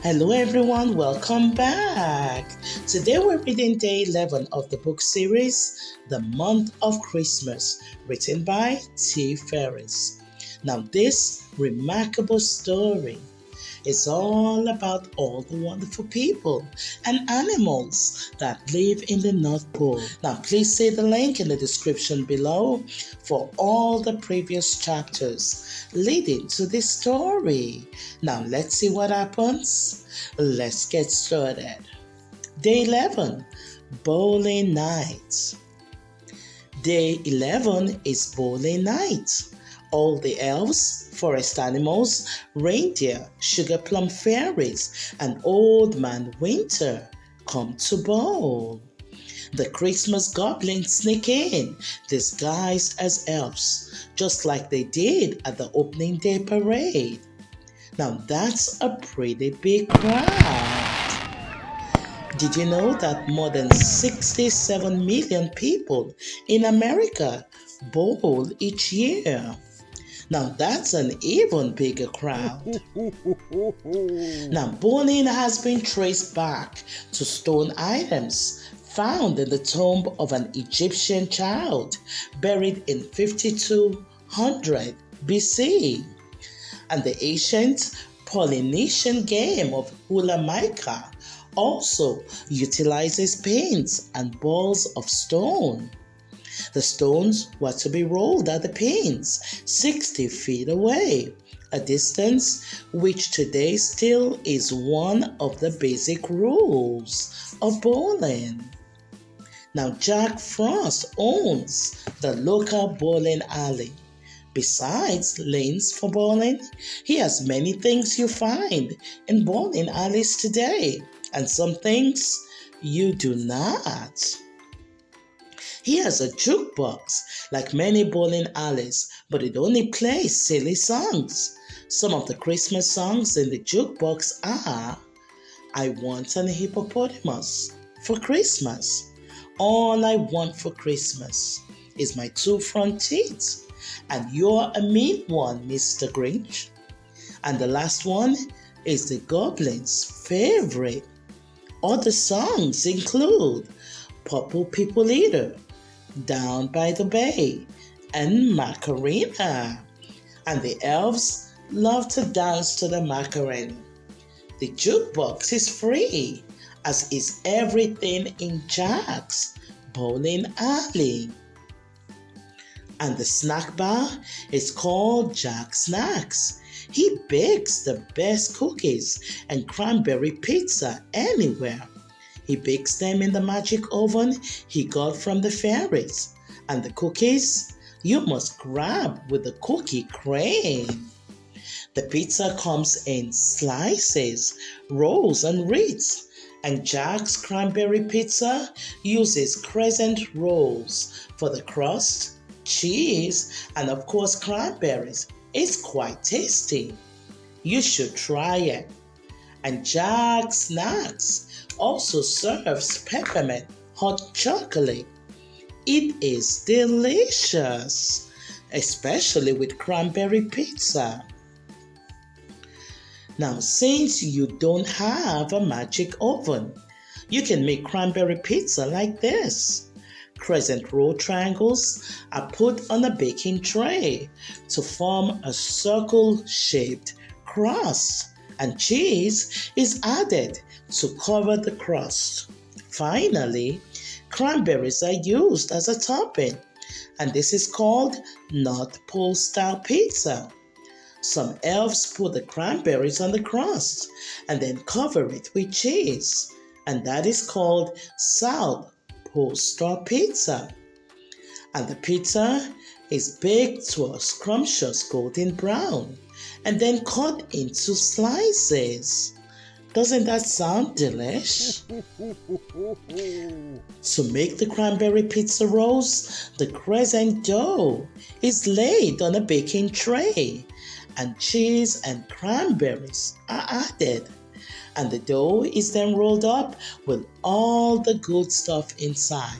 Hello everyone, welcome back. Today we're reading day 11 of the book series, The Month of Christmas, written by T.Ferries. Now this remarkable story is all about all the wonderful people and animals that live in the North Pole. Now please see the link in the description below for all the previous chapters leading to this story. Now let's see what happens. Let's get started. Day 11, Bowling Night. Day 11 is bowling night. All the elves, forest animals, reindeer, sugar plum fairies, and Old Man Winter come to bowl. The Christmas goblins sneak in, disguised as elves, just like they did at the opening day parade. Now that's a pretty big crowd. Did you know that more than 67 million people in America bowl each year? Now that's an even bigger crowd. Now bowling has been traced back to stone items found in the tomb of an Egyptian child buried in 5200 BC. And the ancient Polynesian game of hula maika also utilizes pins and balls of stone. The stones were to be rolled at the pins 60 feet away, a distance which today still is one of the basic rules of bowling. Now Jack Frost owns the local bowling alley. Besides lanes for bowling, he has many things you find in bowling alleys today, and some things you do not. He has a jukebox like many bowling alleys, but it only plays silly songs. Some of the Christmas songs in the jukebox are I Want an Hippopotamus for Christmas. All I want for Christmas is my two front teeth. And you're a mean one, Mr. Grinch. And the last one is the Goblin's favorite. Other songs include Purple People Eater, Down by the Bay, and Macarena. And the elves love to dance to the Macarena. The jukebox is free, as is everything in Jack's bowling alley. And the snack bar is called Jack Snacks. He bakes the best cookies and cranberry pizza anywhere. He bakes them in the magic oven he got from the fairies. And the cookies, you must grab with the cookie crane. The pizza comes in slices, rolls, and wreaths. And Jack's cranberry pizza uses crescent rolls for the crust, cheese, and of course cranberries. It's quite tasty. You should try it. And Jack Snacks also serves peppermint hot chocolate. It is delicious, especially with cranberry pizza. Now, since you don't have a magic oven, you can make cranberry pizza like this. Crescent roll triangles are put on a baking tray to form a circle-shaped crust, and cheese is added to cover the crust. Finally, cranberries are used as a topping, and this is called North Pole style pizza. Some elves put the cranberries on the crust and then cover it with cheese, and that is called South Pole style pizza. And the pizza is baked to a scrumptious golden brown and then cut into slices. Doesn't that sound delish? To make the cranberry pizza rolls, the crescent dough is laid on a baking tray and cheese and cranberries are added. And the dough is then rolled up with all the good stuff inside.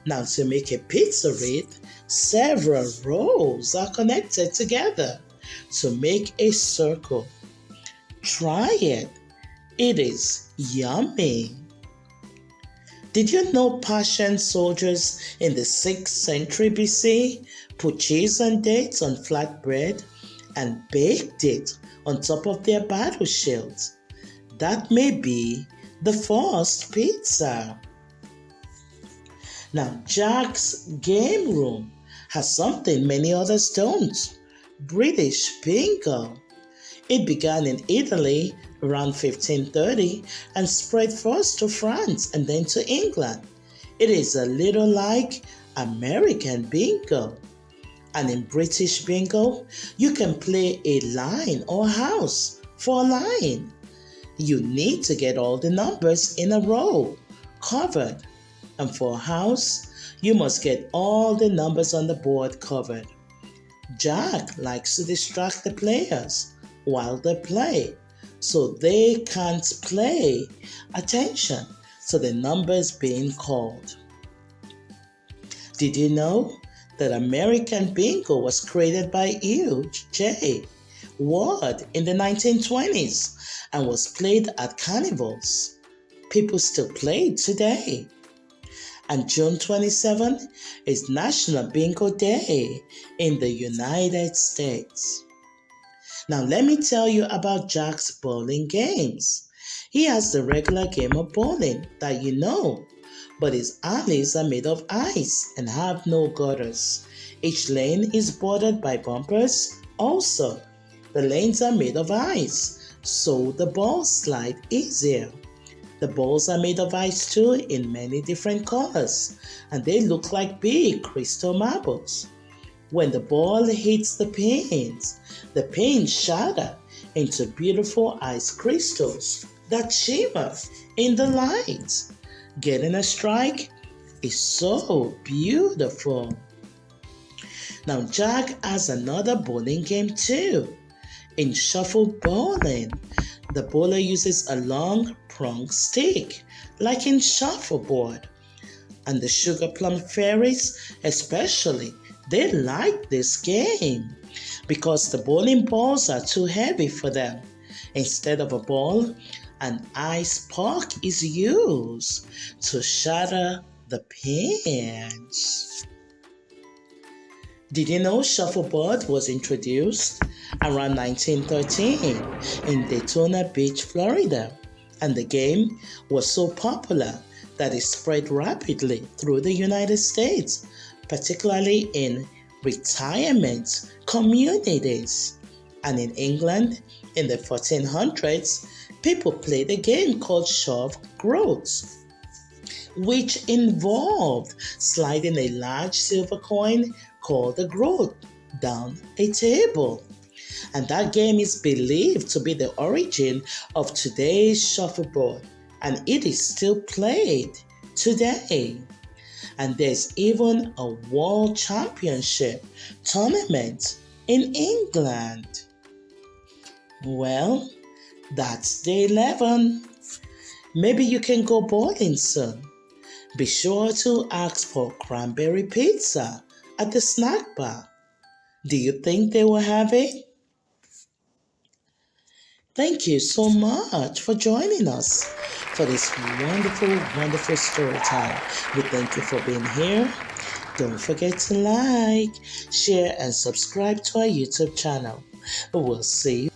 Now, to make a pizza wreath, several rolls are connected together to make a circle. Try it. It is yummy. Did you know Persian soldiers in the 6th century BC put cheese and dates on flatbread and baked it on top of their battle shields? That may be the first pizza. Now, Jack's game room has something many others don't: British bingo. It began in Italy around 1530 and spread first to France and then to England. It is a little like American bingo. And in British bingo, you can play a line or house for a line. You need to get all the numbers in a row covered. And for a house, you must get all the numbers on the board covered. Jack likes to distract the players while they play, so they can't pay attention to the numbers being called. Did you know that American Bingo was created by E.J. Ward in the 1920s and was played at carnivals? People still play it today. And June 27th is National Bingo Day in the United States. Now let me tell you about Jack's bowling games. He has the regular game of bowling that you know, but his alleys are made of ice and have no gutters. Each lane is bordered by bumpers. Also, the lanes are made of ice, so the balls slide easier. The balls are made of ice too in many different colors, and they look like big crystal marbles. When the ball hits the pins shatter into beautiful ice crystals that shimmer in the light. Getting a strike is so beautiful. Now, Jack has another bowling game too. In shuffle bowling, the bowler uses a long pronged stick, like in shuffleboard. And the sugar plum fairies, especially, they like this game because the bowling balls are too heavy for them. Instead of a ball, an ice puck is used to shatter the pins. Did you know shuffleboard was introduced around 1913 in Daytona Beach, Florida? And the game was so popular that it spread rapidly through the United States, particularly in retirement communities. And in England, in the 1400s, people played a game called shove groats, which involved sliding a large silver coin called a groat down a table. And that game is believed to be the origin of today's shuffleboard, and it is still played today. And there's even a world championship tournament in England. Well, that's day 11. Maybe you can go bowling soon. Be sure to ask for cranberry pizza at the snack bar. Do you think they will have it? Thank you so much for joining us for this wonderful, wonderful story time. We thank you for being here. Don't forget to like, share, and subscribe to our YouTube channel. We'll see you.